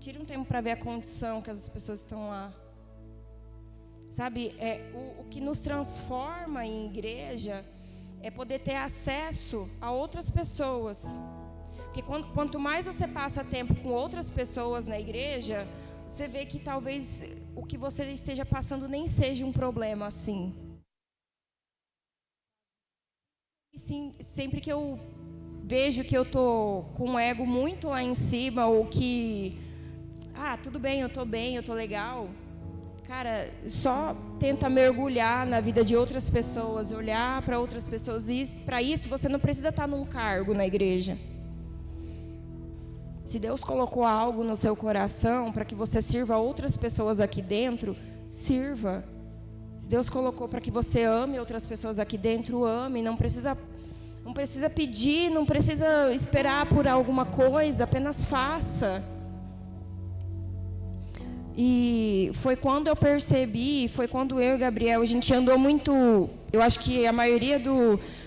Tire um tempo para ver a condição que as pessoas estão lá. Sabe, o que nos transforma em igreja é poder ter acesso a outras pessoas. Porque quanto mais você passa tempo com outras pessoas na igreja, você vê que talvez o que você esteja passando nem seja um problema assim. E sim, sempre que eu vejo que eu tô com o ego muito lá em cima, ou que, tudo bem, eu tô legal, cara, só tenta mergulhar na vida de outras pessoas, olhar para outras pessoas, e para isso você não precisa estar num cargo na igreja. Se Deus colocou algo no seu coração para que você sirva outras pessoas aqui dentro, sirva. Se Deus colocou para que você ame outras pessoas aqui dentro, ame. Não precisa pedir, não precisa esperar por alguma coisa, apenas faça. E foi quando eu percebi, foi quando eu e Gabriel, a gente andou muito. Eu acho que a maioria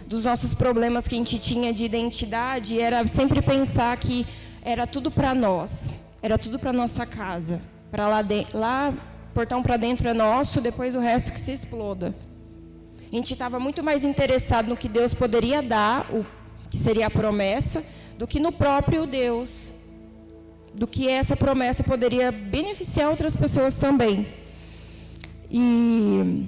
dos nossos problemas que a gente tinha de identidade era sempre pensar que era tudo para nós, era tudo para nossa casa, para lá, portão para dentro é nosso, depois o resto que se exploda. A gente estava muito mais interessado no que Deus poderia dar, o que seria a promessa, do que no próprio Deus, do que essa promessa poderia beneficiar outras pessoas também. E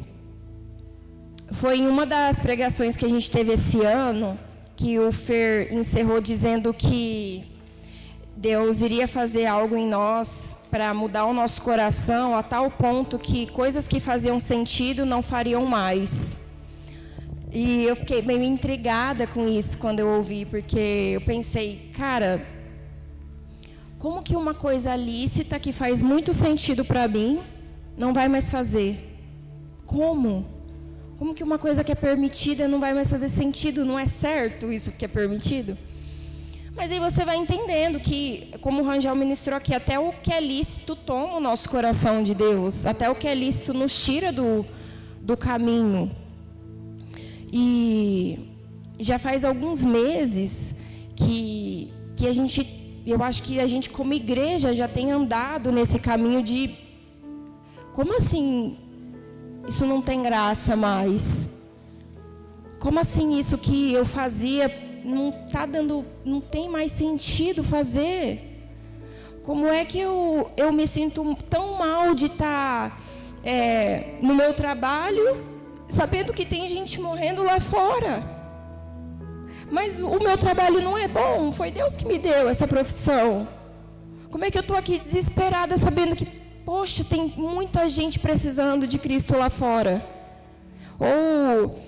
foi em uma das pregações que a gente teve esse ano, que o Fer encerrou dizendo que Deus iria fazer algo em nós para mudar o nosso coração a tal ponto que coisas que faziam sentido não fariam mais. E eu fiquei meio intrigada com isso quando eu ouvi, porque eu pensei, cara, como que uma coisa lícita que faz muito sentido para mim não vai mais fazer? Como? Como que uma coisa que é permitida não vai mais fazer sentido? Não é certo isso que é permitido? Mas aí você vai entendendo que, como o Rangel ministrou aqui, até o que é lícito toma o nosso coração de Deus. Até o que é lícito nos tira do caminho. E já faz alguns meses que a gente, eu acho que a gente como igreja já tem andado nesse caminho de, como assim isso não tem graça mais? Como assim isso que eu fazia não tem mais sentido fazer? Como é que eu me sinto tão mal de estar no meu trabalho, sabendo que tem gente morrendo lá fora? Mas o meu trabalho não é bom, foi Deus que me deu essa profissão. Como é que eu estou aqui desesperada, sabendo que, poxa, tem muita gente precisando de Cristo lá fora? Ou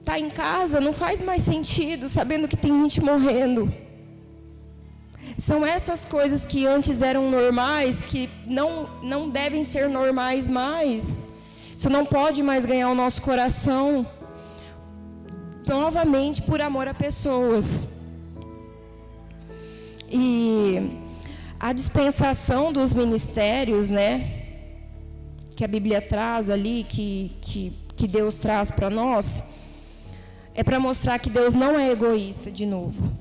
tá em casa, não faz mais sentido, sabendo que tem gente morrendo. São essas coisas que antes eram normais, que não devem ser normais mais. Isso não pode mais ganhar o nosso coração, novamente, por amor a pessoas. E a dispensação dos ministérios, né, que a Bíblia traz ali, que Deus traz para nós, é para mostrar que Deus não é egoísta, de novo.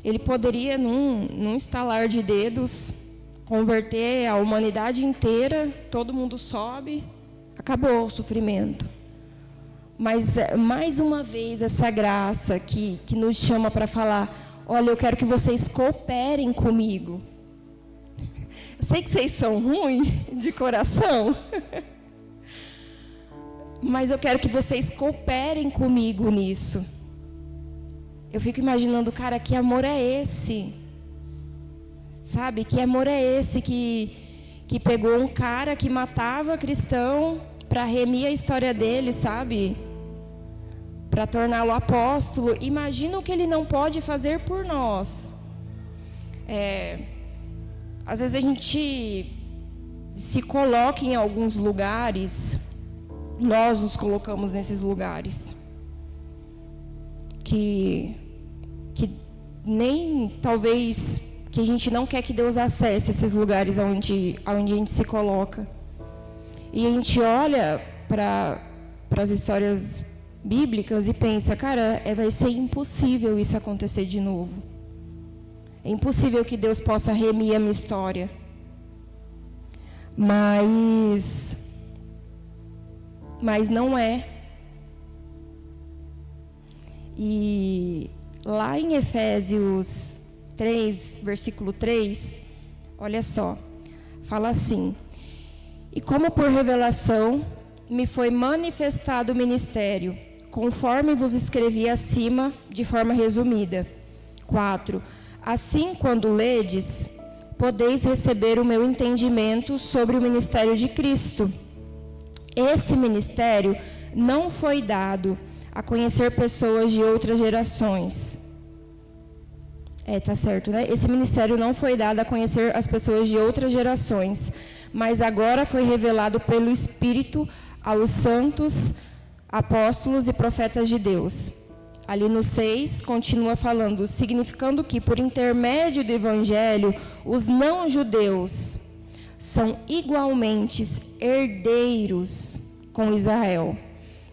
Ele poderia, num estalar de dedos, converter a humanidade inteira, todo mundo sobe, acabou o sofrimento. Mas, mais uma vez, essa graça que nos chama para falar, olha, eu quero que vocês cooperem comigo. Eu sei que vocês são ruins de coração, mas eu quero que vocês cooperem comigo nisso. Eu fico imaginando, cara, que amor é esse? Sabe, que amor é esse que pegou um cara que matava cristão para remir a história dele, sabe? Para torná-lo apóstolo. Imagina o que ele não pode fazer por nós. Às vezes a gente se coloca em alguns lugares, nós nos colocamos nesses lugares que nem, talvez, que a gente não quer que Deus acesse esses lugares onde a gente se coloca. E a gente olha para as histórias bíblicas e pensa, cara, vai ser impossível isso acontecer de novo. É impossível que Deus possa remir a minha história. Mas não é. E lá em Efésios 3, versículo 3, olha só, fala assim: e como por revelação me foi manifestado o ministério, conforme vos escrevi acima, de forma resumida. 4. Assim, quando ledes, podeis receber o meu entendimento sobre o ministério de Cristo. Esse ministério não foi dado a conhecer pessoas de outras gerações. Tá certo, né? Esse ministério não foi dado a conhecer as pessoas de outras gerações, mas agora foi revelado pelo Espírito aos santos, apóstolos e profetas de Deus. Ali no 6, continua falando, significando que, por intermédio do Evangelho, os não-judeus são igualmente herdeiros com Israel,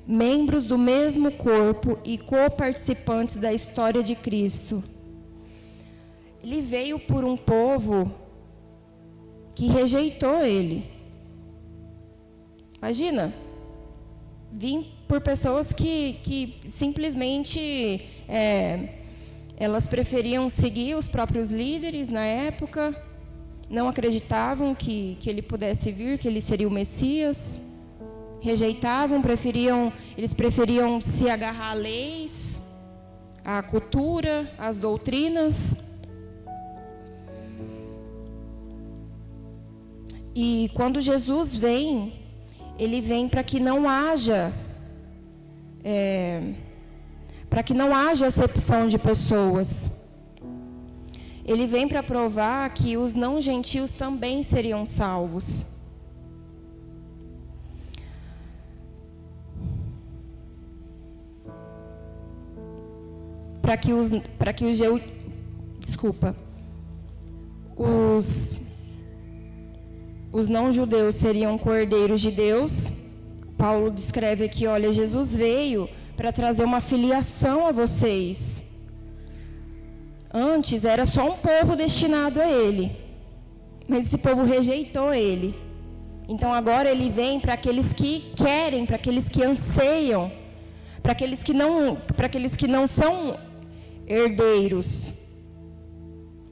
membros do mesmo corpo e coparticipantes da história de Cristo. Ele veio por um povo que rejeitou ele. Imagina, vim por pessoas que simplesmente elas preferiam seguir os próprios líderes na época, não acreditavam que ele pudesse vir, que ele seria o Messias, rejeitavam, eles preferiam se agarrar a leis, à cultura, às doutrinas. E quando Jesus vem, ele vem para que não haja acepção de pessoas. Ele vem para provar que os não gentios também seriam salvos. Os não-judeus seriam cordeiros de Deus. Paulo descreve aqui, olha, Jesus veio para trazer uma filiação a vocês. Antes era só um povo destinado a ele, mas esse povo rejeitou ele. Então agora ele vem para aqueles que querem, para aqueles que anseiam, para aqueles que não são herdeiros.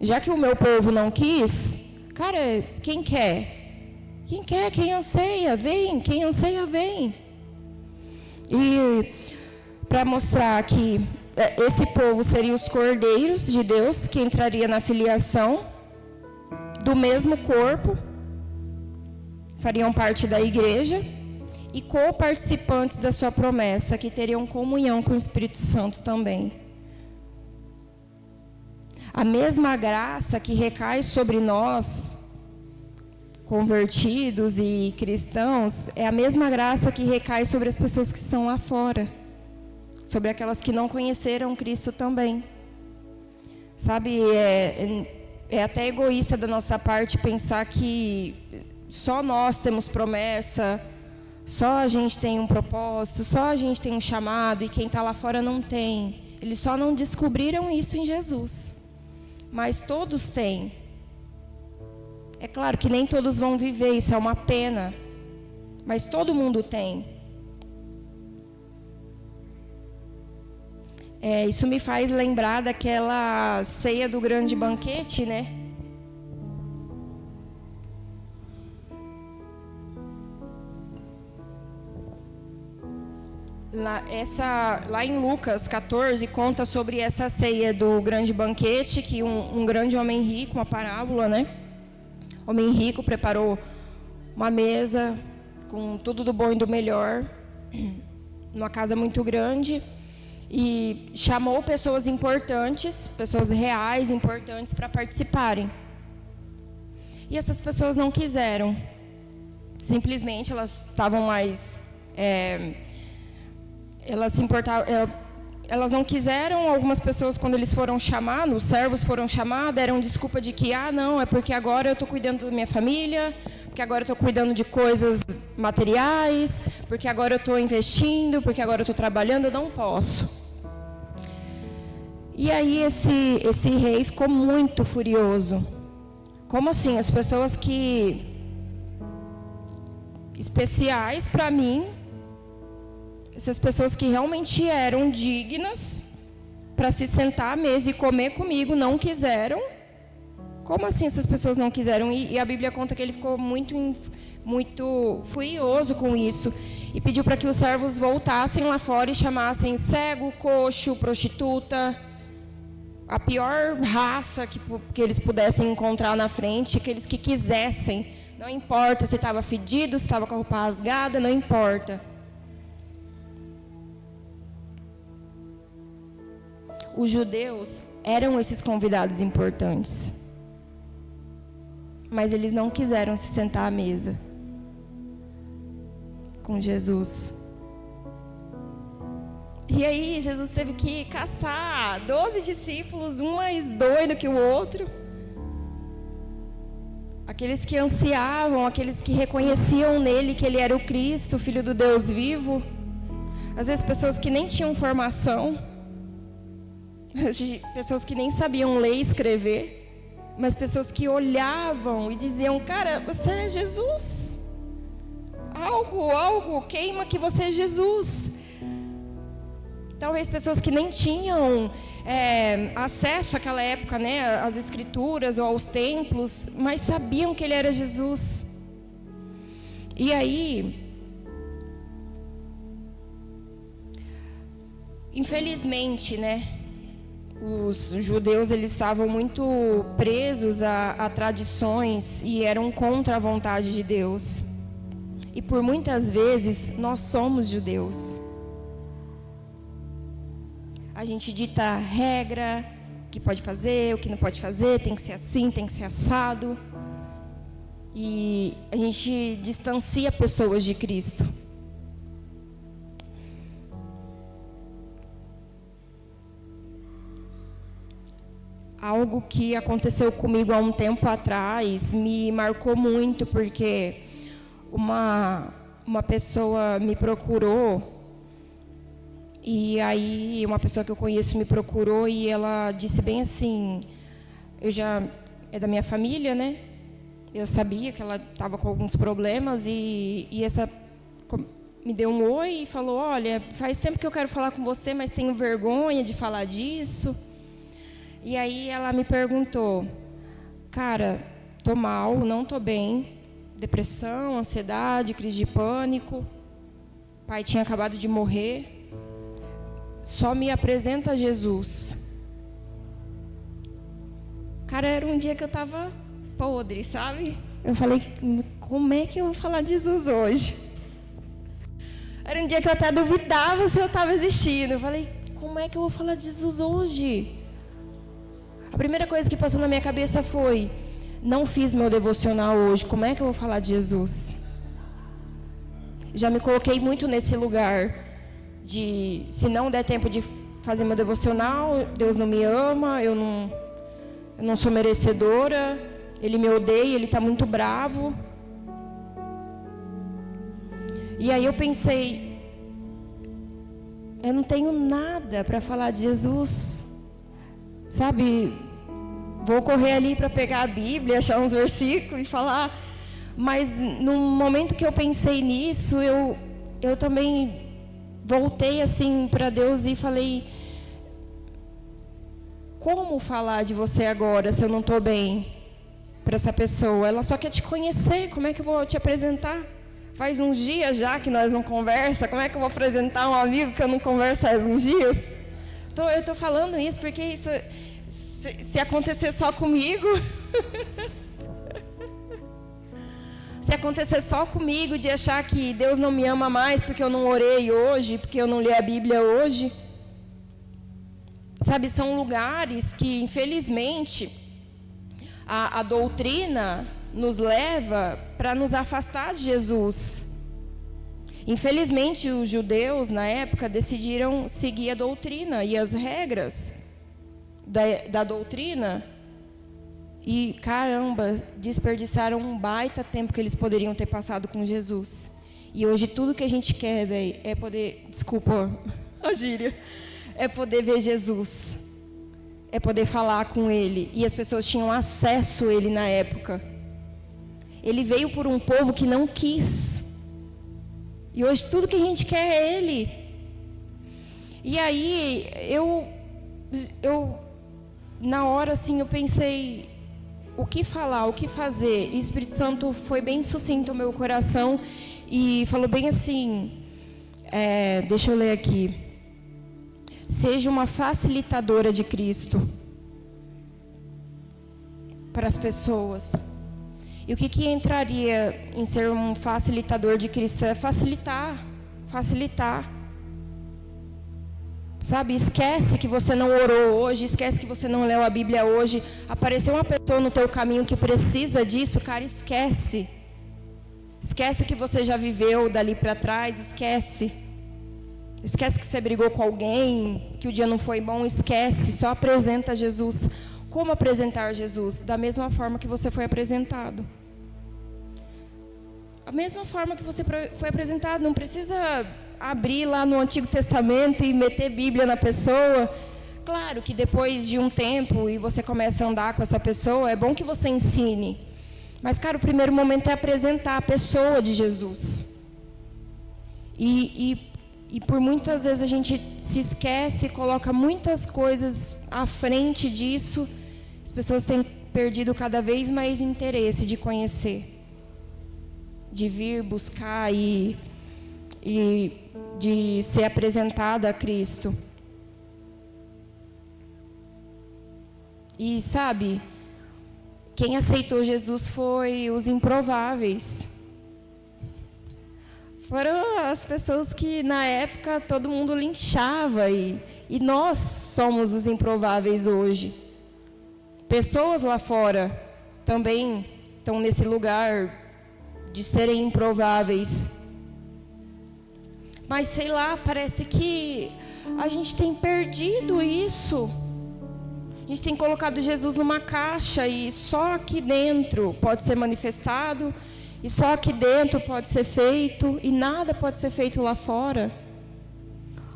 Já que o meu povo não quis, cara, quem quer? Quem quer, quem anseia, vem. Quem anseia, vem. E para mostrar que esse povo seria os cordeiros de Deus, que entraria na filiação do mesmo corpo, fariam parte da igreja, e co-participantes da sua promessa, que teriam comunhão com o Espírito Santo também. A mesma graça que recai sobre nós, convertidos e cristãos, é a mesma graça que recai sobre as pessoas que estão lá fora, sobre aquelas que não conheceram Cristo também. Sabe, é até egoísta da nossa parte pensar que só nós temos promessa, só a gente tem um propósito, só a gente tem um chamado e quem está lá fora não tem. Eles só não descobriram isso em Jesus, mas todos têm. É claro que nem todos vão viver, isso é uma pena, mas todo mundo tem. Isso me faz lembrar daquela ceia do grande banquete, né? Lá em Lucas 14, conta sobre essa ceia do grande banquete, que um grande homem rico, uma parábola, né? Homem rico preparou uma mesa com tudo do bom e do melhor, numa casa muito grande, e chamou pessoas importantes, pessoas reais, importantes, para participarem. E essas pessoas não quiseram. Simplesmente elas estavam mais... Elas não quiseram. Algumas pessoas, quando eles foram chamados, os servos foram chamados, deram desculpa de que, não, é porque agora eu estou cuidando da minha família, porque agora eu estou cuidando de coisas materiais, porque agora eu estou investindo, porque agora eu estou trabalhando, eu não posso. E aí esse rei ficou muito furioso. Como assim? As pessoas que especiais para mim, essas pessoas que realmente eram dignas para se sentar à mesa e comer comigo, não quiseram. Como assim essas pessoas não quiseram? E a Bíblia conta que ele ficou muito furioso com isso. E pediu para que os servos voltassem lá fora e chamassem cego, coxo, prostituta, a pior raça que eles pudessem encontrar na frente, aqueles que quisessem. Não importa se estava fedido, se estava com a roupa rasgada, não importa. Os judeus eram esses convidados importantes. Mas eles não quiseram se sentar à mesa com Jesus. E aí Jesus teve que caçar 12 discípulos, um mais doido que o outro. Aqueles que ansiavam, aqueles que reconheciam nele que ele era o Cristo, o Filho do Deus vivo. Às vezes pessoas que nem tinham formação, pessoas que nem sabiam ler e escrever, mas pessoas que olhavam e diziam: cara, você é Jesus. Algo queima que você é Jesus. Talvez pessoas que nem tinham acesso àquela época, né, às escrituras ou aos templos, mas sabiam que ele era Jesus. E aí, infelizmente, né, os judeus eles estavam muito presos a tradições e eram contra a vontade de Deus. E por muitas vezes nós somos judeus. A gente dita regra, o que pode fazer, o que não pode fazer, tem que ser assim, tem que ser assado. E a gente distancia pessoas de Cristo. Algo que aconteceu comigo há um tempo atrás me marcou muito, porque uma pessoa me procurou. E aí uma pessoa que eu conheço me procurou e ela disse bem assim, é da minha família, né? Eu sabia que ela estava com alguns problemas e essa me deu um oi e falou: olha, faz tempo que eu quero falar com você, mas tenho vergonha de falar disso. E aí ela me perguntou: cara, tô mal, não tô bem, depressão, ansiedade, crise de pânico, pai tinha acabado de morrer. Só me apresenta Jesus. Cara, era um dia que eu estava podre, sabe? Eu falei: como é que eu vou falar de Jesus hoje? Era um dia que eu até duvidava se eu estava existindo. Eu falei: como é que eu vou falar de Jesus hoje? A primeira coisa que passou na minha cabeça foi: não fiz meu devocional hoje, como é que eu vou falar de Jesus? Já me coloquei muito nesse lugar de, se não der tempo de fazer meu devocional, Deus não me ama, eu não sou merecedora, Ele me odeia, Ele está muito bravo. E aí eu pensei: eu não tenho nada para falar de Jesus, sabe? Vou correr ali para pegar a Bíblia, achar uns versículos e falar. Mas no momento que eu pensei nisso, eu também voltei assim para Deus e falei: como falar de você agora se eu não estou bem para essa pessoa? Ela só quer te conhecer, como é que eu vou te apresentar? Faz uns dias já que nós não conversamos, como é que eu vou apresentar um amigo que eu não converso faz uns dias? Eu estou falando isso porque isso, se acontecer só comigo... Se acontecer só comigo de achar que Deus não me ama mais porque eu não orei hoje, porque eu não li a Bíblia hoje. Sabe, são lugares que, infelizmente, a doutrina nos leva para nos afastar de Jesus. Infelizmente, os judeus, na época, decidiram seguir a doutrina e as regras da doutrina. E, caramba, desperdiçaram um baita tempo que eles poderiam ter passado com Jesus. E hoje tudo que a gente quer, velho, é poder... Desculpa a gíria. É poder ver Jesus. é poder falar com ele. E as pessoas tinham acesso a ele na época. Ele veio por um povo que não quis. E hoje tudo que a gente quer é ele. E aí, eu na hora assim, eu pensei, o que falar, o que fazer? E o Espírito Santo foi bem sucinto no meu coração e falou bem assim, deixa eu ler aqui. Seja uma facilitadora de Cristo para as pessoas. E o que entraria em ser um facilitador de Cristo? É facilitar. Sabe, esquece que você não orou hoje, esquece que você não leu a Bíblia hoje. Apareceu uma pessoa no teu caminho que precisa disso, cara, esquece. Esquece o que você já viveu dali para trás, esquece. Esquece que você brigou com alguém, que o dia não foi bom, esquece. Só apresenta Jesus. Como apresentar Jesus? Da mesma forma que você foi apresentado. A mesma forma que você foi apresentado, não precisa abrir lá no Antigo Testamento e meter Bíblia na pessoa. Claro que depois de um tempo e você começa a andar com essa pessoa, é bom que você ensine. Mas, cara, o primeiro momento é apresentar a pessoa de Jesus. E por muitas vezes a gente se esquece, coloca muitas coisas à frente disso. As pessoas têm perdido cada vez mais interesse de conhecer, de vir buscar e de ser apresentada a Cristo. E sabe, quem aceitou Jesus foi os improváveis. Foram as pessoas que na época todo mundo linchava e nós somos os improváveis hoje. Pessoas lá fora também estão nesse lugar de serem improváveis. Mas sei lá, parece que a gente tem perdido isso. A gente tem colocado Jesus numa caixa e só aqui dentro pode ser manifestado, e só aqui dentro pode ser feito, e nada pode ser feito lá fora.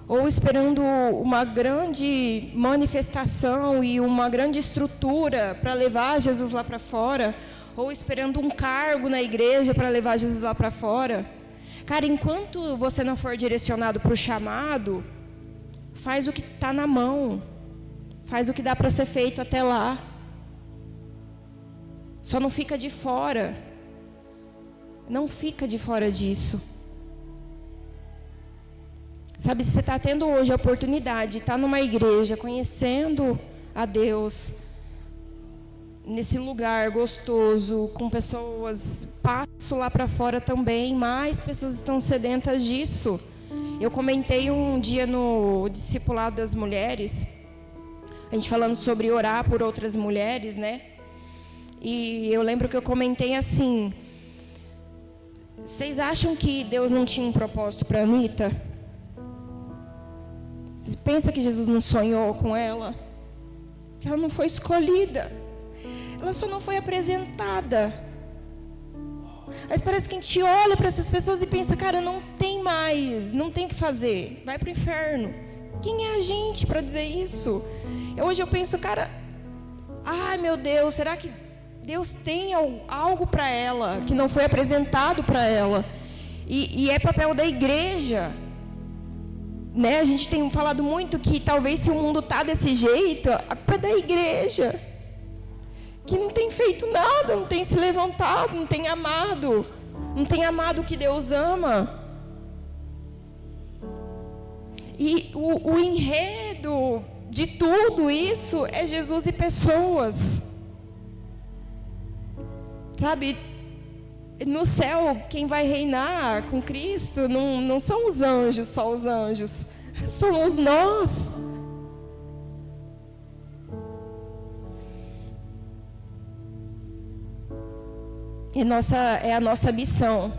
Ou esperando uma grande manifestação e uma grande estrutura para levar Jesus lá para fora, ou esperando um cargo na igreja para levar Jesus lá para fora. Cara, enquanto você não for direcionado para o chamado, faz o que está na mão. Faz o que dá para ser feito até lá. Só não fica de fora. Não fica de fora disso. Sabe, se você está tendo hoje a oportunidade de estar numa igreja, conhecendo a Deus, nesse lugar gostoso, com pessoas, passo lá para fora também, mais pessoas estão sedentas disso. Eu comentei um dia no discipulado das mulheres, a gente falando sobre orar por outras mulheres, né? E eu lembro que eu comentei assim, vocês acham que Deus não tinha um propósito para a Anitta? Vocês pensam que Jesus não sonhou com ela? Que ela não foi escolhida? Ela só não foi apresentada. Mas parece que a gente olha para essas pessoas e pensa, cara, não tem mais, não tem o que fazer, vai para o inferno. Quem é a gente para dizer isso? Hoje eu penso, cara, ai meu Deus, será que Deus tem algo para ela que não foi apresentado para ela? E é papel da igreja, né? A gente tem falado muito que talvez se o mundo está desse jeito, a culpa é da igreja, que não tem feito nada, não tem se levantado, não tem amado o que Deus ama. E o enredo de tudo isso é Jesus e pessoas. Sabe, no céu, quem vai reinar com Cristo não são os anjos, só os anjos, somos nós. É a nossa missão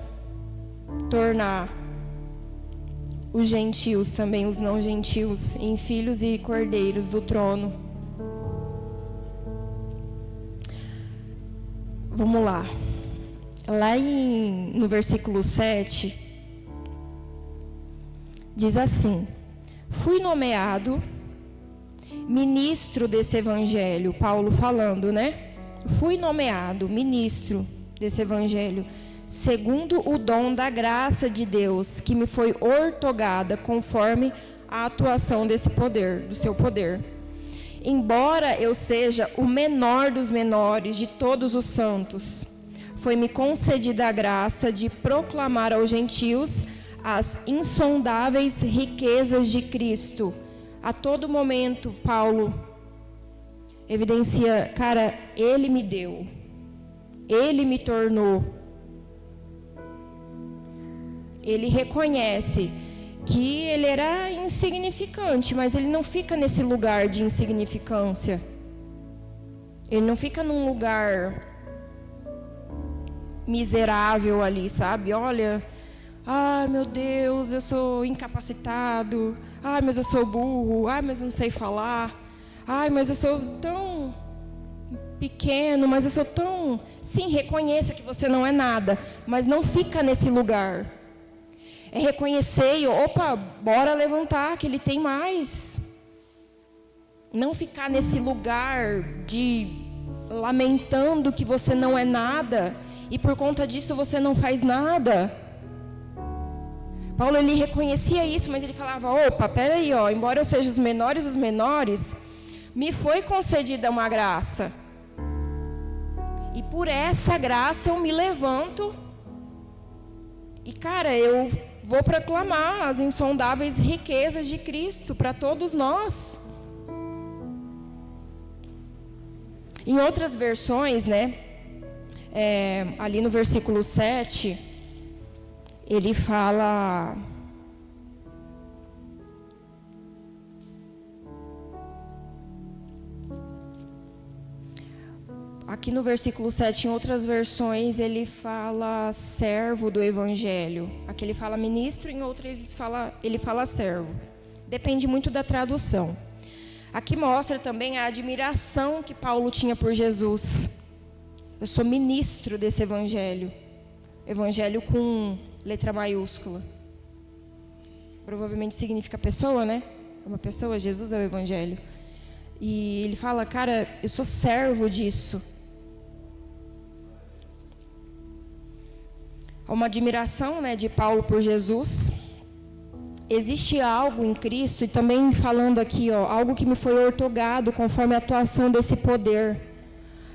tornar os gentios também, os não gentios, em filhos e cordeiros do trono. Vamos lá. Lá no versículo 7, diz assim: fui nomeado ministro desse evangelho, Paulo falando, né? Fui nomeado ministro desse evangelho, segundo o dom da graça de Deus, que me foi outorgada conforme a atuação desse poder, do seu poder. Embora eu seja o menor dos menores de todos os santos, foi-me concedida a graça de proclamar aos gentios as insondáveis riquezas de Cristo. A todo momento, Paulo evidencia, cara, Ele me deu, Ele me tornou. Ele reconhece que ele era insignificante, mas ele não fica nesse lugar de insignificância. Ele não fica num lugar miserável ali, sabe? Olha, ai meu Deus, eu sou incapacitado. Ai, mas eu sou burro. Ai, mas eu não sei falar. Ai, mas eu sou tão pequeno, mas eu sou tão... Sim, reconheça que você não é nada, mas não fica nesse lugar. É reconhecer e, opa, bora levantar, que ele tem mais. Não ficar nesse lugar de lamentando que você não é nada e por conta disso você não faz nada. Paulo, ele reconhecia isso, mas ele falava, opa, peraí, ó, embora eu seja os menores dos menores, me foi concedida uma graça. E por essa graça eu me levanto e, cara, eu vou proclamar as insondáveis riquezas de Cristo para todos nós. Em outras versões, né, ali no versículo 7, ele fala... Aqui no versículo 7, em outras versões, ele fala servo do evangelho. Aqui ele fala ministro, em outras ele fala servo. Depende muito da tradução. Aqui mostra também a admiração que Paulo tinha por Jesus. Eu sou ministro desse evangelho. Evangelho com letra maiúscula. Provavelmente significa pessoa, né? É uma pessoa, Jesus é o evangelho. E ele fala, cara, eu sou servo disso. Uma admiração, né, de Paulo por Jesus. Existe algo em Cristo, e também falando aqui, ó, algo que me foi outorgado conforme a atuação desse poder.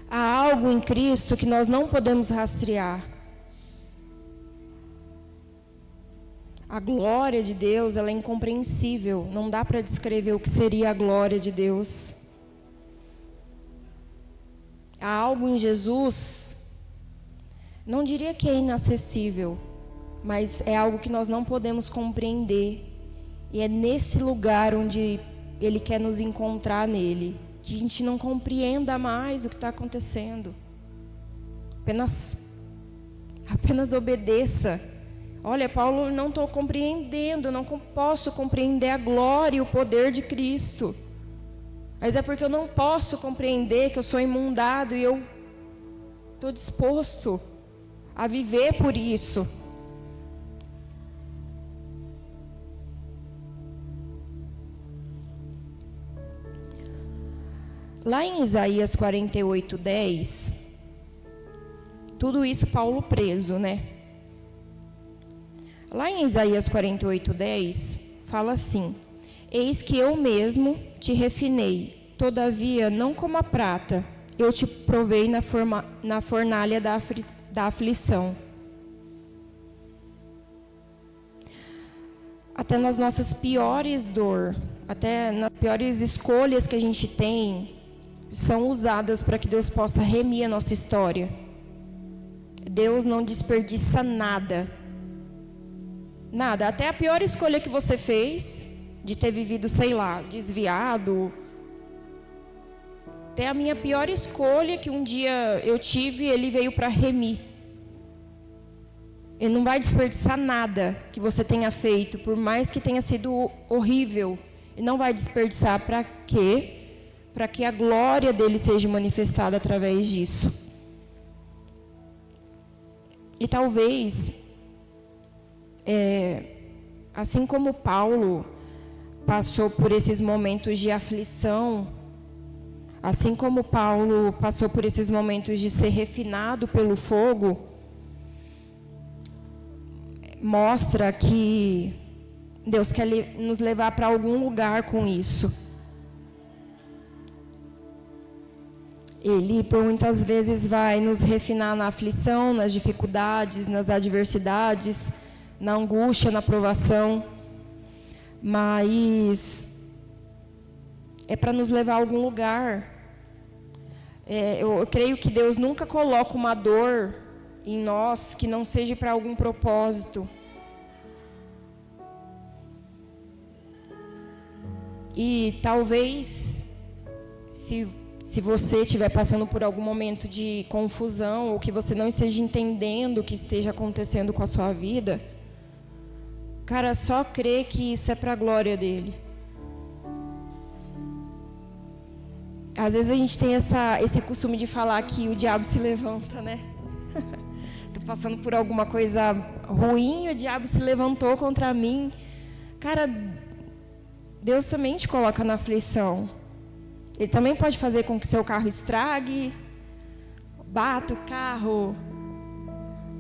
Há algo em Cristo que nós não podemos rastrear. A glória de Deus, ela é incompreensível. Não dá para descrever o que seria a glória de Deus. Há algo em Jesus, não diria que é inacessível, mas é algo que nós não podemos compreender. E é nesse lugar onde Ele quer nos encontrar nele, que a gente não compreenda mais o que está acontecendo. Apenas obedeça. Olha, Paulo, não estou compreendendo, não posso compreender a glória e o poder de Cristo. Mas é porque eu não posso compreender que eu sou imundado e eu estou disposto a viver por isso. Lá em Isaías 48:10, tudo isso Paulo preso, né? Lá em Isaías 48:10, fala assim: eis que eu mesmo te refinei, todavia não como a prata, eu te provei na fornalha da aflição. Até nas nossas piores dores, até nas piores escolhas que a gente tem, são usadas para que Deus possa remir a nossa história. Deus não desperdiça nada. Nada. Até a pior escolha que você fez, de ter vivido, sei lá, desviado. Até a minha pior escolha que um dia eu tive, Ele veio para remir. Ele não vai desperdiçar nada que você tenha feito, por mais que tenha sido horrível. Ele não vai desperdiçar. Para quê? Para que a glória dele seja manifestada através disso. E talvez, assim como Paulo, passou por esses momentos de aflição, assim como Paulo passou por esses momentos de ser refinado pelo fogo, mostra que Deus quer nos levar para algum lugar com isso. Ele, por muitas vezes, vai nos refinar na aflição, nas dificuldades, nas adversidades, na angústia, na provação. Mas é para nos levar a algum lugar. Eu creio que Deus nunca coloca uma dor em nós que não seja para algum propósito. E talvez, se você estiver passando por algum momento de confusão, ou que você não esteja entendendo o que esteja acontecendo com a sua vida, cara, só crê que isso é para a glória dele. Às vezes a gente tem esse costume de falar que o diabo se levanta, né? Estou passando por alguma coisa ruim, o diabo se levantou contra mim. Cara, Deus também te coloca na aflição. Ele também pode fazer com que seu carro estrague, bata o carro.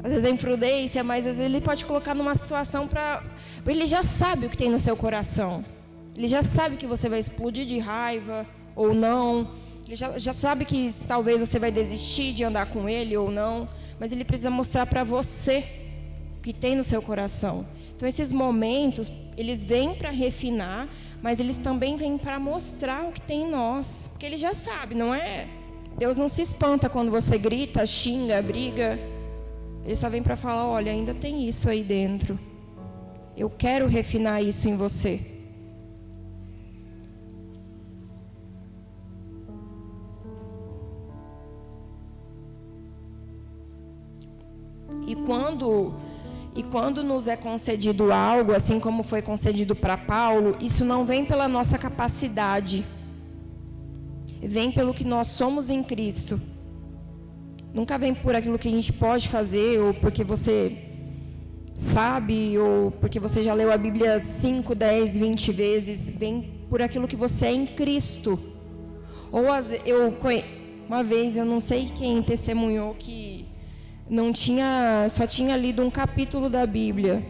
Às vezes é imprudência, mas às vezes ele pode colocar numa situação para... Ele já sabe o que tem no seu coração. Ele já sabe que você vai explodir de raiva ou não. Ele já sabe que talvez você vai desistir de andar com ele ou não. Mas ele precisa mostrar para você o que tem no seu coração. Então esses momentos, eles vêm para refinar, mas eles também vêm para mostrar o que tem em nós. Porque ele já sabe, não é? Deus não se espanta quando você grita, xinga, briga. Ele só vem para falar, olha, ainda tem isso aí dentro. Eu quero refinar isso em você. E quando nos é concedido algo, assim como foi concedido para Paulo, isso não vem pela nossa capacidade. Vem pelo que nós somos em Cristo. Nunca vem por aquilo que a gente pode fazer, ou porque você sabe, ou porque você já leu a Bíblia 5, 10, 20 vezes. Vem por aquilo que você é em Cristo. Uma vez, eu não sei quem testemunhou que só tinha lido um capítulo da Bíblia.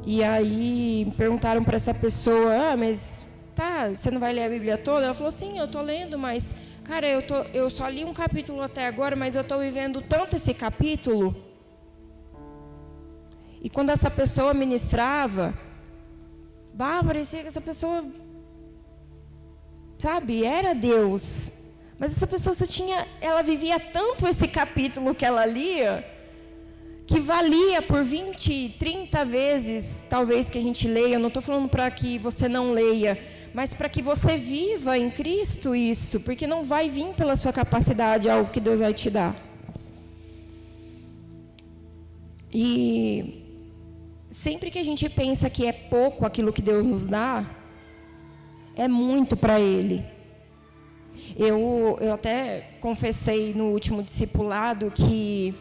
E aí perguntaram para essa pessoa, mas você não vai ler a Bíblia toda? Ela falou, sim, eu estou lendo, mas, cara, eu só li um capítulo até agora, mas eu estou vivendo tanto esse capítulo. E quando essa pessoa ministrava, parecia que essa pessoa, sabe, era Deus. Mas essa pessoa ela vivia tanto esse capítulo que ela lia, que valia por 20, 30 vezes, talvez, que a gente leia. Eu não estou falando para que você não leia, mas para que você viva em Cristo isso, porque não vai vir pela sua capacidade algo que Deus vai te dar. E sempre que a gente pensa que é pouco aquilo que Deus nos dá, é muito para Ele. Eu até confessei no último discipulado que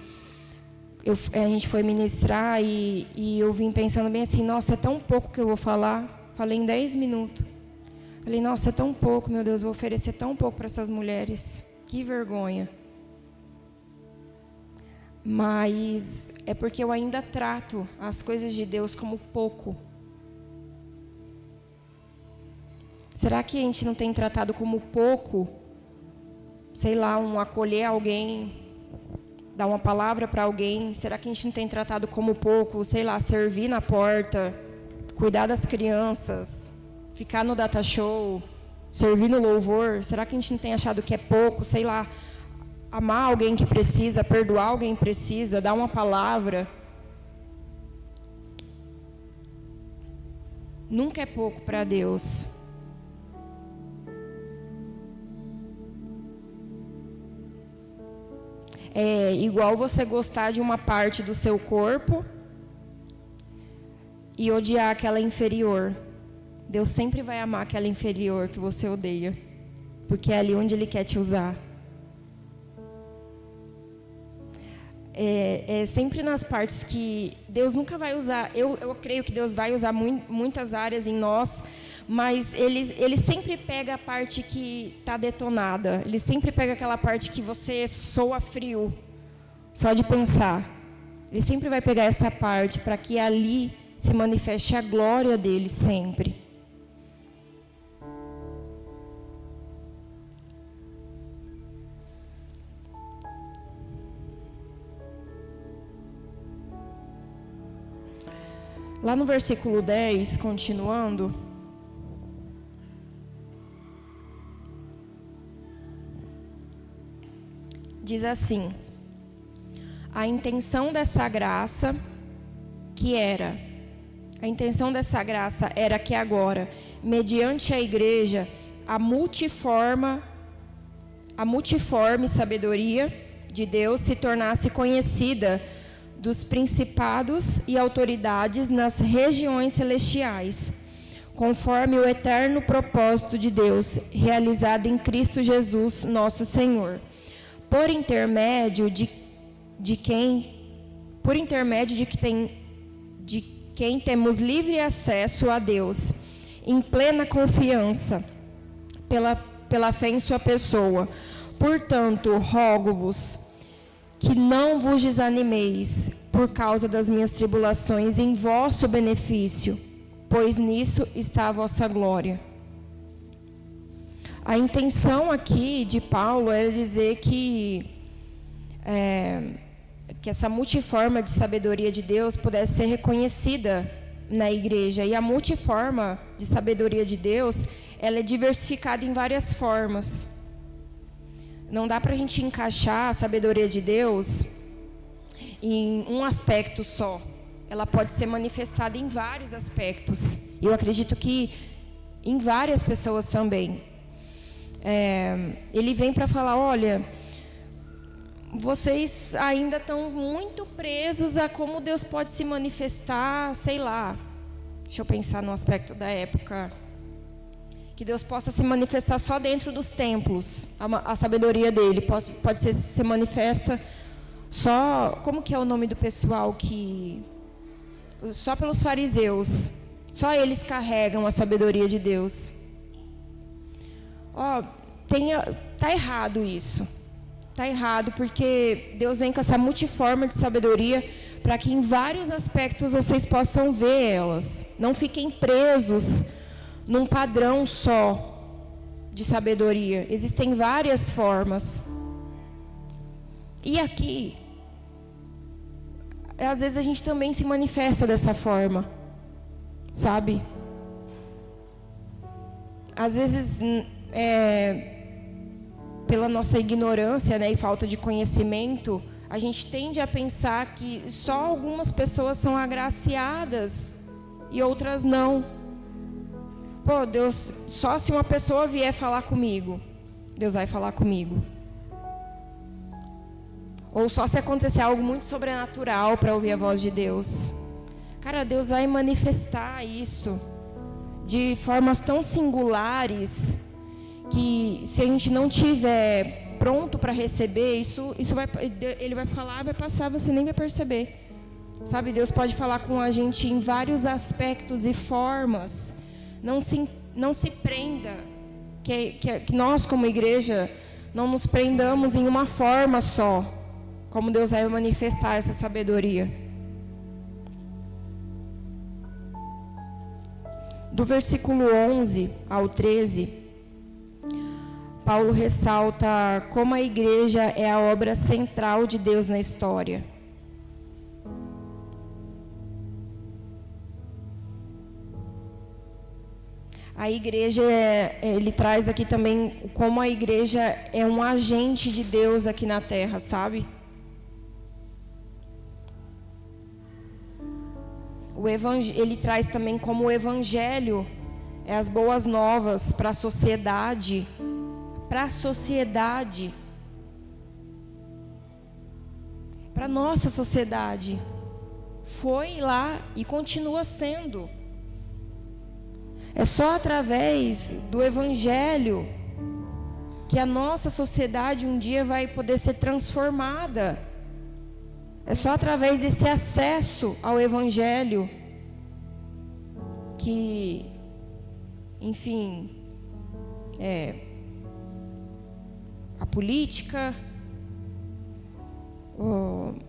a gente foi ministrar e eu vim pensando bem assim, nossa, é tão pouco que eu vou falar. Falei em 10 minutos. Falei, nossa, é tão pouco, meu Deus, vou oferecer tão pouco para essas mulheres. Que vergonha. Mas é porque eu ainda trato as coisas de Deus como pouco. Será que a gente não tem tratado como pouco? Sei lá, acolher alguém, dar uma palavra para alguém. Será que a gente não tem tratado como pouco? Sei lá, servir na porta, cuidar das crianças, ficar no data show, servir no louvor. Será que a gente não tem achado que é pouco? Sei lá, amar alguém que precisa, perdoar alguém que precisa, dar uma palavra. Nunca é pouco para Deus. É igual você gostar de uma parte do seu corpo e odiar aquela inferior. Deus sempre vai amar aquela inferior que você odeia, porque é ali onde Ele quer te usar. é sempre nas partes que Deus nunca vai usar. Eu creio que Deus vai usar muitas áreas em nós, mas ele sempre pega a parte que está detonada. Ele sempre pega aquela parte que você soa frio, só de pensar. Ele sempre vai pegar essa parte para que ali se manifeste a glória dele sempre. Lá no versículo 10, continuando, diz assim: a intenção dessa graça era que agora, mediante a igreja, a multiforme sabedoria de Deus se tornasse conhecida dos principados e autoridades nas regiões celestiais, conforme o eterno propósito de Deus, realizado em Cristo Jesus, nosso Senhor, por intermédio de quem temos livre acesso a Deus, em plena confiança, pela fé em sua pessoa. Portanto, rogo-vos que não vos desanimeis por causa das minhas tribulações em vosso benefício, pois nisso está a vossa glória. A intenção aqui de Paulo é dizer que essa multiforma de sabedoria de Deus pudesse ser reconhecida na igreja. E a multiforma de sabedoria de Deus, ela é diversificada em várias formas. Não dá para a gente encaixar a sabedoria de Deus em um aspecto só. Ela pode ser manifestada em vários aspectos. E eu acredito que em várias pessoas também. Ele vem para falar, olha, vocês ainda estão muito presos a como Deus pode se manifestar, sei lá. Deixa eu pensar no aspecto da época. Que Deus possa se manifestar só dentro dos templos. A sabedoria dele pode ser se manifesta só... Como que é o nome do pessoal que... Só pelos fariseus. Só eles carregam a sabedoria de Deus. Tá errado isso. Está errado, porque Deus vem com essa multiforma de sabedoria para que em vários aspectos vocês possam ver elas. Não fiquem presos num padrão só de sabedoria. Existem várias formas. E aqui, às vezes a gente também se manifesta dessa forma, sabe? Às vezes, pela nossa ignorância, né, e falta de conhecimento, a gente tende a pensar que só algumas pessoas são agraciadas e outras não. Pô, Deus, só se uma pessoa vier falar comigo, Deus vai falar comigo. Ou só se acontecer algo muito sobrenatural para ouvir a voz de Deus. Cara, Deus vai manifestar isso de formas tão singulares que se a gente não tiver pronto para receber, ele vai falar, vai passar, você nem vai perceber. Sabe, Deus pode falar com a gente em vários aspectos e formas. Não se prenda, que nós como igreja não nos prendamos em uma forma só, como Deus vai manifestar essa sabedoria. Do versículo 11 ao 13, Paulo ressalta como a igreja é a obra central de Deus na história. A igreja, ele traz aqui também como a igreja é um agente de Deus aqui na terra, sabe? Ele traz também como o evangelho é as boas novas para a sociedade. Para a sociedade. Para a nossa sociedade. Foi lá e continua sendo. É só através do evangelho que a nossa sociedade um dia vai poder ser transformada. É só através desse acesso ao Evangelho que, enfim, a política,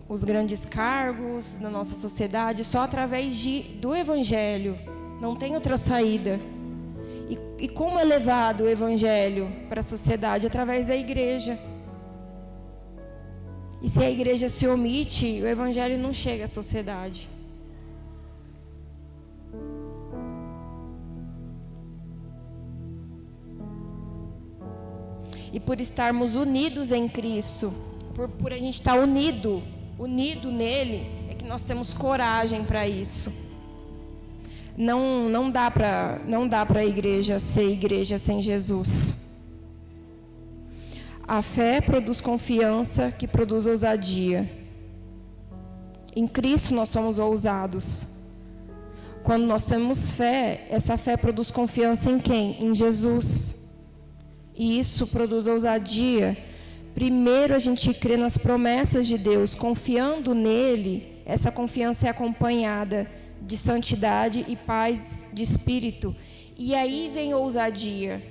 os grandes cargos na nossa sociedade, só através do Evangelho. Não tem outra saída. E como é levado o Evangelho para a sociedade? Através da igreja. E se a igreja se omite, o Evangelho não chega à sociedade. E por estarmos unidos em Cristo, por a gente estar unido nele, é que nós temos coragem para isso. Não dá para a igreja ser igreja sem Jesus. A fé produz confiança, que produz ousadia. Em Cristo nós somos ousados. Quando nós temos fé, essa fé produz confiança em quem? Em Jesus. E isso produz ousadia. Primeiro a gente crê nas promessas de Deus, confiando nele. Essa confiança é acompanhada de santidade e paz de espírito. E aí vem ousadia,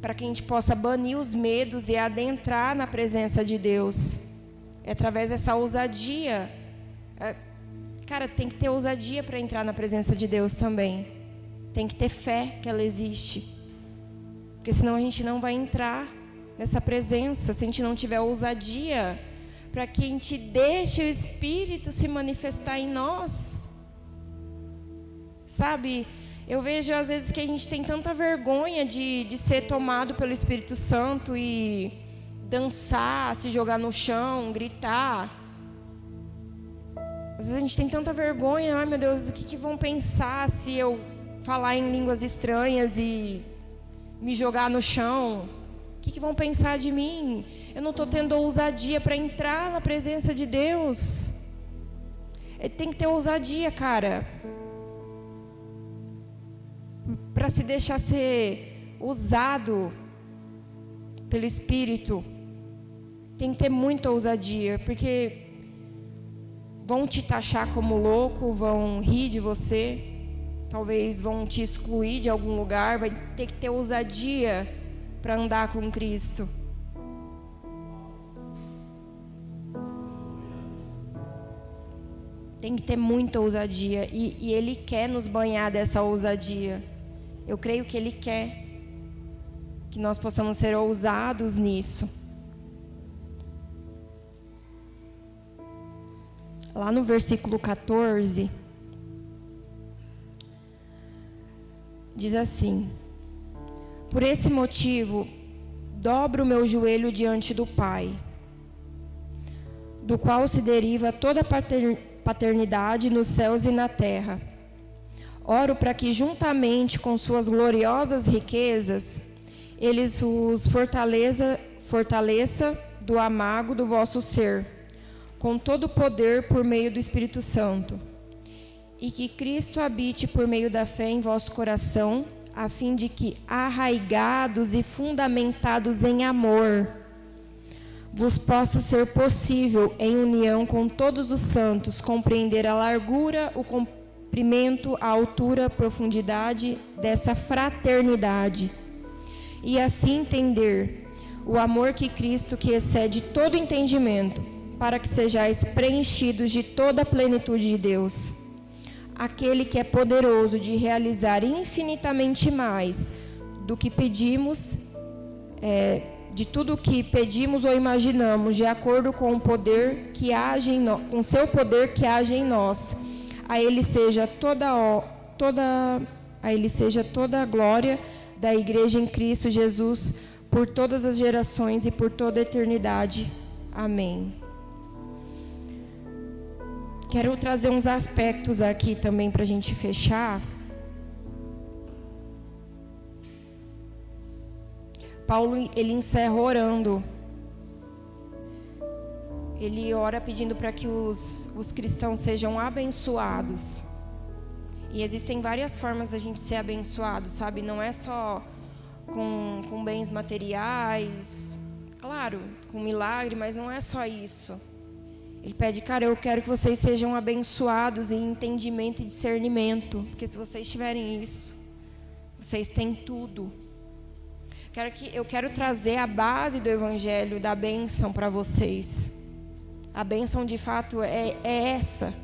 para que a gente possa banir os medos e adentrar na presença de Deus. É através dessa ousadia. Cara, tem que ter ousadia para entrar na presença de Deus também. Tem que ter fé que ela existe. Porque senão a gente não vai entrar nessa presença, se a gente não tiver ousadia, para que a gente deixe o Espírito se manifestar em nós. Sabe, eu vejo às vezes que a gente tem tanta vergonha de ser tomado pelo Espírito Santo e dançar, se jogar no chão, gritar. Às vezes a gente tem tanta vergonha, ai meu Deus, o que vão pensar se eu falar em línguas estranhas e me jogar no chão? O que vão pensar de mim? Eu não estou tendo ousadia para entrar na presença de Deus. Tem que ter ousadia, cara, para se deixar ser usado pelo Espírito. Tem que ter muita ousadia, porque vão te taxar como louco, vão rir de você, talvez vão te excluir de algum lugar. Vai ter que ter ousadia para andar com Cristo. Tem que ter muita ousadia, e Ele quer nos banhar dessa ousadia. Eu creio que Ele quer que nós possamos ser ousados nisso. Lá no versículo 14, diz assim: por esse motivo, dobro o meu joelho diante do Pai, do qual se deriva toda paternidade nos céus e na terra. Oro para que, juntamente com suas gloriosas riquezas, Ele os fortaleça do amago do vosso ser, com todo o poder por meio do Espírito Santo, e que Cristo habite por meio da fé em vosso coração, a fim de que, arraigados e fundamentados em amor, vos possa ser possível, em união com todos os santos, compreender a largura, o comprimento, a altura, a profundidade dessa fraternidade, e assim entender o amor que Cristo, que excede todo entendimento, para que sejais preenchidos de toda a plenitude de Deus. Aquele que é poderoso de realizar infinitamente mais do que pedimos, de tudo o que pedimos ou imaginamos, de acordo com o poder que age em nós, com seu poder que age em nós. A Ele seja toda a glória da Igreja em Cristo Jesus, por todas as gerações e por toda a eternidade. Amém. Quero trazer uns aspectos aqui também para a gente fechar. Paulo, ele encerra orando. Ele ora pedindo para que os cristãos sejam abençoados. E existem várias formas da gente ser abençoado, sabe? Não é só com bens materiais, claro, com milagre, mas não é só isso. Ele pede, cara, eu quero que vocês sejam abençoados em entendimento e discernimento, porque se vocês tiverem isso, vocês têm tudo. Eu quero trazer a base do evangelho da bênção para vocês. A bênção de fato é essa.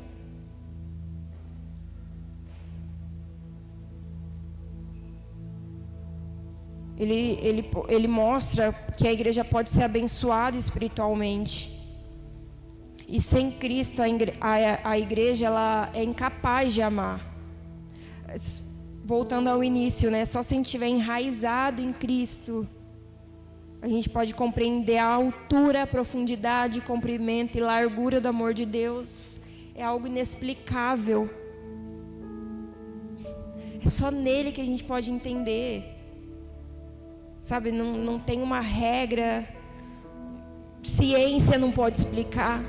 Ele mostra que a igreja pode ser abençoada espiritualmente. E sem Cristo, a igreja ela é incapaz de amar. Voltando ao início, né? Só se a gente estiver enraizado em Cristo, a gente pode compreender a altura, a profundidade, comprimento e largura do amor de Deus. É algo inexplicável. É só nele que a gente pode entender. Sabe, não tem uma regra. Ciência não pode explicar.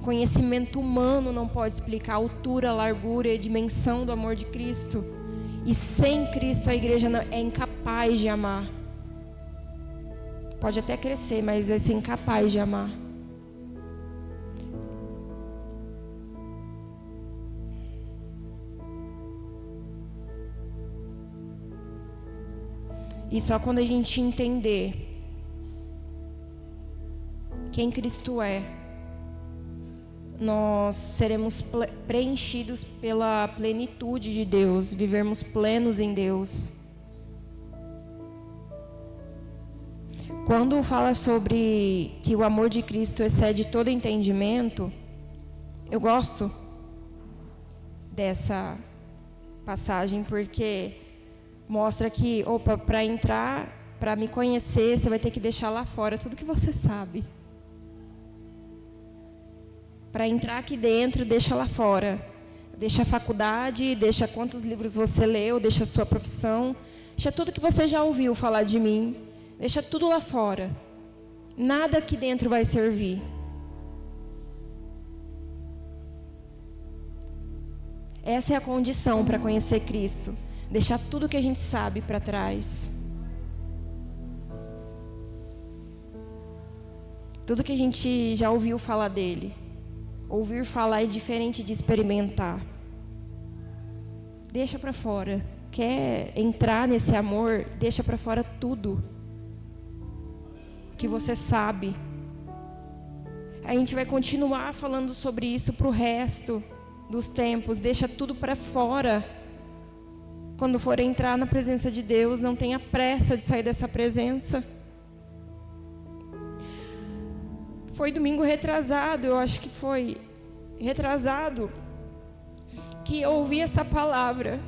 Conhecimento humano não pode explicar a altura, a largura e a dimensão do amor de Cristo. E sem Cristo a igreja é incapaz de amar. Pode até crescer, mas vai ser incapaz de amar. E só quando a gente entender quem Cristo é, nós seremos preenchidos pela plenitude de Deus, vivermos plenos em Deus. Quando fala sobre que o amor de Cristo excede todo entendimento, eu gosto dessa passagem porque mostra que, para entrar, para me conhecer, você vai ter que deixar lá fora tudo que você sabe. Para entrar aqui dentro, deixa lá fora. Deixa a faculdade, deixa quantos livros você leu, deixa a sua profissão, deixa tudo que você já ouviu falar de mim, deixa tudo lá fora. Nada aqui dentro vai servir. Essa é a condição para conhecer Cristo. Deixar tudo que a gente sabe para trás. Tudo que a gente já ouviu falar dele. Ouvir falar é diferente de experimentar. Deixa para fora. Quer entrar nesse amor? Deixa para fora tudo que você sabe. A gente vai continuar falando sobre isso para o resto dos tempos. Deixa tudo para fora. Quando for entrar na presença de Deus, não tenha pressa de sair dessa presença. Foi domingo retrasado, eu acho que foi retrasado, que eu ouvi essa palavra.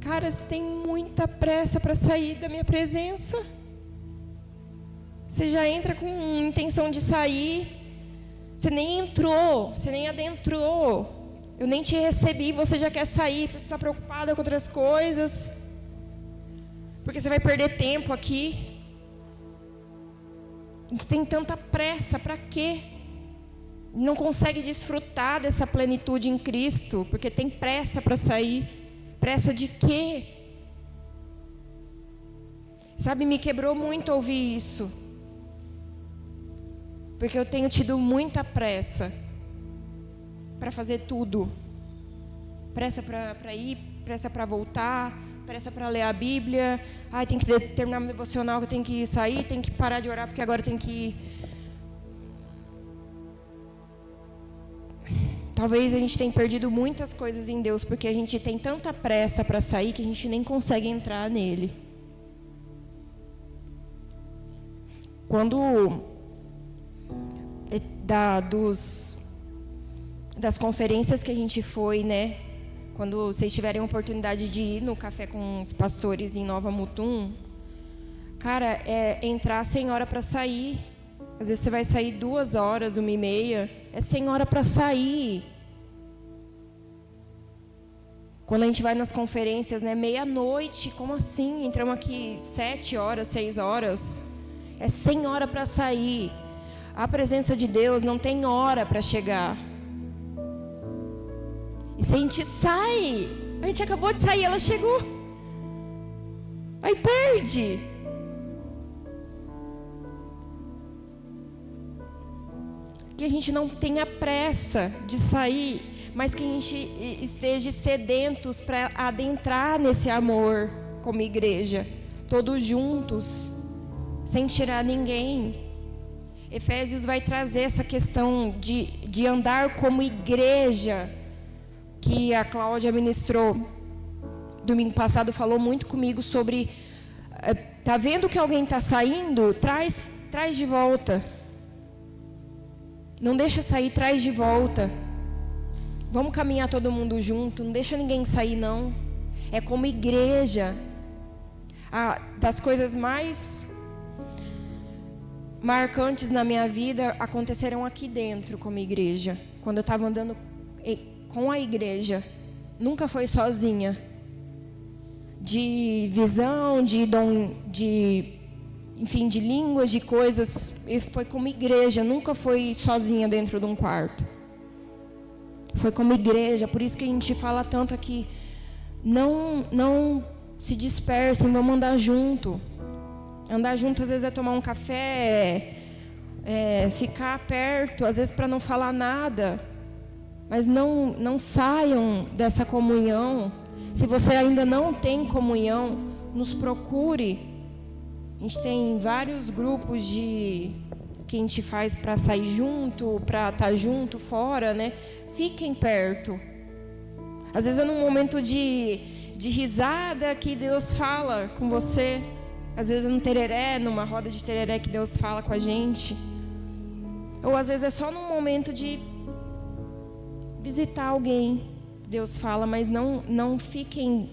Cara, você tem muita pressa para sair da minha presença. Você já entra com intenção de sair. Você nem entrou, você nem adentrou. Eu nem te recebi, você já quer sair, porque você está preocupada com outras coisas. Porque você vai perder tempo aqui. A gente tem tanta pressa, para quê? Não consegue desfrutar dessa plenitude em Cristo, porque tem pressa para sair. Pressa de quê? Sabe, me quebrou muito ouvir isso. Porque eu tenho tido muita pressa para fazer tudo. Pressa para ir, pressa para voltar, pressa para ler a Bíblia. Ai, tem que terminar meu devocional, que eu tenho que sair, tem que parar de orar, porque agora tem que... Talvez a gente tenha perdido muitas coisas em Deus, porque a gente tem tanta pressa para sair que a gente nem consegue entrar nele. Quando das conferências que a gente foi, né? Quando vocês tiverem a oportunidade de ir no café com os pastores em Nova Mutum, cara, é entrar sem hora para sair. Às vezes você vai sair 2 horas, 1h30, é sem hora para sair. Quando a gente vai nas conferências, né, meia-noite, como assim? Entramos aqui 7 horas, 6 horas, é sem hora para sair. A presença de Deus não tem hora para chegar. E se a gente sai, a gente acabou de sair, ela chegou. Aí perde. que a gente não tenha pressa de sair, mas que a gente esteja sedentos para adentrar nesse amor como igreja, todos juntos, sem tirar ninguém. Efésios vai trazer essa questão de andar como igreja, que a Cláudia ministrou domingo passado, falou muito comigo sobre, tá vendo que alguém está saindo? Traz de volta. Não deixa sair, traz de volta. Vamos caminhar todo mundo junto, não deixa ninguém sair não. É como igreja. Das coisas mais marcantes na minha vida aconteceram aqui dentro como igreja. Quando eu estava andando com a igreja, nunca foi sozinha. De visão, de dom, enfim, de línguas, de coisas, e foi como igreja, nunca foi sozinha dentro de um quarto. Foi como igreja, por isso que a gente fala tanto aqui, não se dispersem, vamos andar junto. Andar junto às vezes é tomar um café, ficar perto, às vezes para não falar nada, mas não saiam dessa comunhão. Se você ainda não tem comunhão, nos procure. A gente tem vários grupos que a gente faz para sair junto, para estar junto, fora, né? Fiquem perto. Às vezes é num momento de risada que Deus fala com você. Às vezes é num tereré, numa roda de tereré que Deus fala com a gente. Ou às vezes é só num momento de visitar alguém. Deus fala, mas não fiquem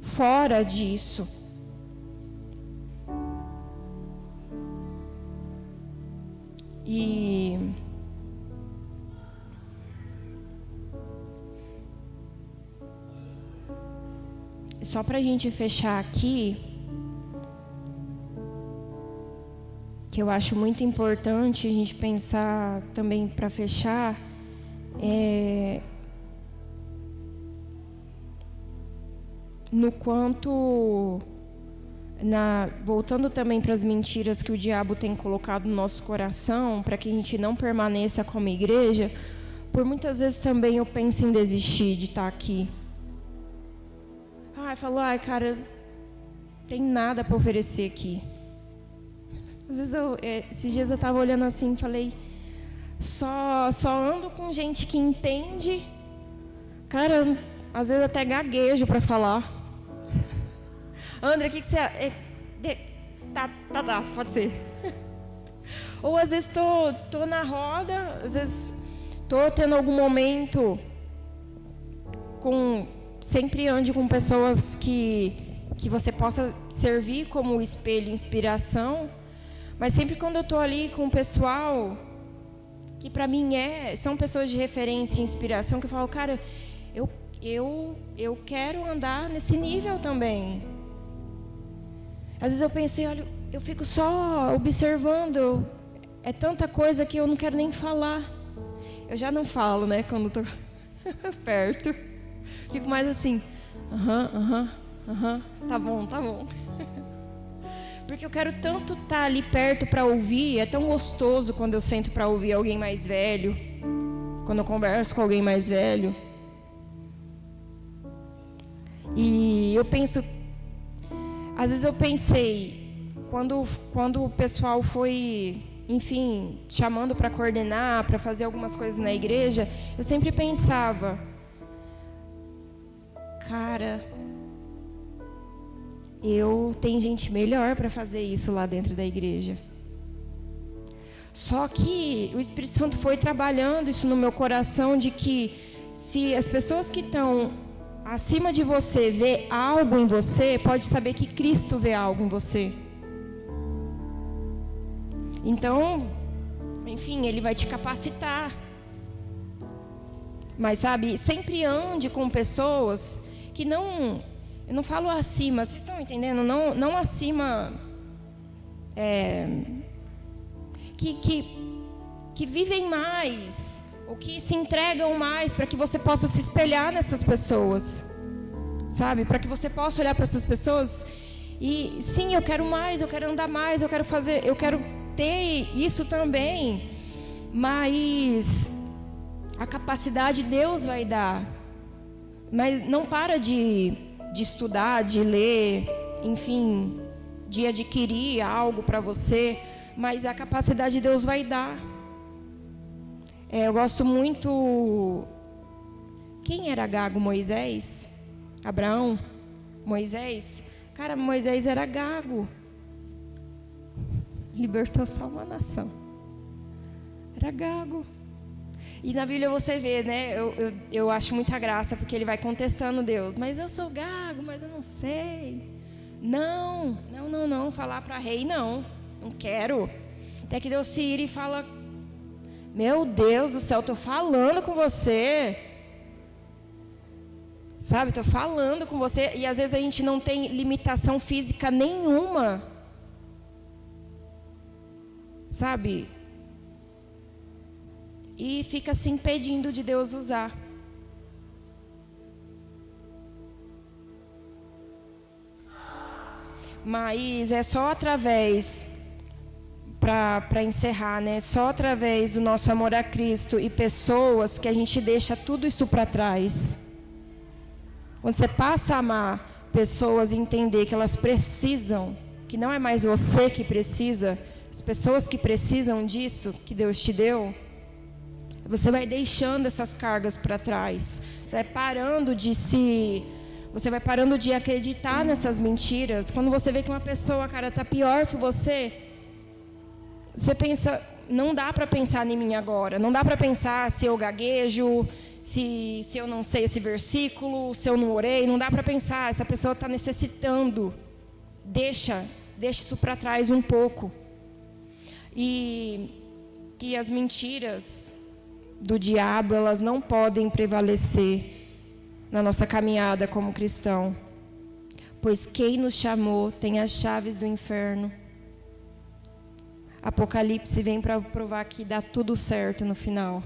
fora disso. E só para a gente fechar aqui, que eu acho muito importante a gente pensar também para fechar, no quanto, voltando também para as mentiras que o diabo tem colocado no nosso coração, para que a gente não permaneça como igreja, por muitas vezes também eu penso em desistir de estar aqui. Falo, cara, tem nada para oferecer aqui. Às vezes esses dias eu estava olhando assim e falei, só ando com gente que entende. Cara, às vezes até gaguejo para falar. André, o que você... Tá, pode ser. Ou às vezes tô na roda, às vezes tô tendo algum momento sempre ande com pessoas que você possa servir como espelho, inspiração, mas sempre quando eu tô ali com o pessoal que para mim são pessoas de referência e inspiração, que eu falo, cara, eu quero andar nesse nível também. Às vezes eu pensei, olha, eu fico só observando, é tanta coisa que eu não quero nem falar. Eu já não falo, né, quando estou perto. Fico mais assim, tá bom. Porque eu quero tanto estar ali perto para ouvir, é tão gostoso quando eu sento para ouvir alguém mais velho, quando eu converso com alguém mais velho. E eu penso... Às vezes eu pensei, quando o pessoal foi, enfim, chamando para coordenar, para fazer algumas coisas na igreja, eu sempre pensava, cara, tem gente melhor para fazer isso lá dentro da igreja. Só que o Espírito Santo foi trabalhando isso no meu coração, de que se as pessoas que estão acima de você vê algo em você, pode saber que Cristo vê algo em você. Então, enfim, Ele vai te capacitar. Mas sabe, sempre ande com pessoas que eu não falo acima, vocês estão entendendo? Não acima, que vivem mais, ou que se entregam mais, para que você possa se espelhar nessas pessoas, sabe? Para que você possa olhar para essas pessoas e, sim, eu quero mais, eu quero andar mais, eu quero ter isso também. Mas a capacidade Deus vai dar. Mas não para de estudar, de ler, enfim, de adquirir algo para você, mas a capacidade Deus vai dar. Eu gosto muito... Quem era gago? Moisés? Abraão? Moisés? Cara, Moisés era gago. Libertou só uma nação. Era gago. E na Bíblia você vê, né? Eu acho muita graça, porque ele vai contestando Deus. Mas eu sou gago, mas eu não sei. Não. Falar para rei, não quero. Até que Deus se ira e fala: meu Deus do céu, estou falando com você. Sabe, estou falando com você. E às vezes a gente não tem limitação física nenhuma. Sabe? E fica se impedindo de Deus usar. Mas é só através, para encerrar, né? Só através do nosso amor a Cristo e pessoas que a gente deixa tudo isso para trás. Quando você passa a amar pessoas e entender que elas precisam, que não é mais você que precisa, as pessoas que precisam disso que Deus te deu, você vai deixando essas cargas para trás. Você vai parando de acreditar nessas mentiras. Quando você vê que uma pessoa, cara, está pior que você pensa, não dá para pensar em mim agora. Não dá para pensar se eu gaguejo, se eu não sei esse versículo, se eu não orei. Não dá para pensar, essa pessoa está necessitando. Deixa isso para trás um pouco. E que as mentiras do diabo, elas não podem prevalecer na nossa caminhada como cristão. Pois quem nos chamou tem as chaves do inferno. Apocalipse vem para provar que dá tudo certo no final.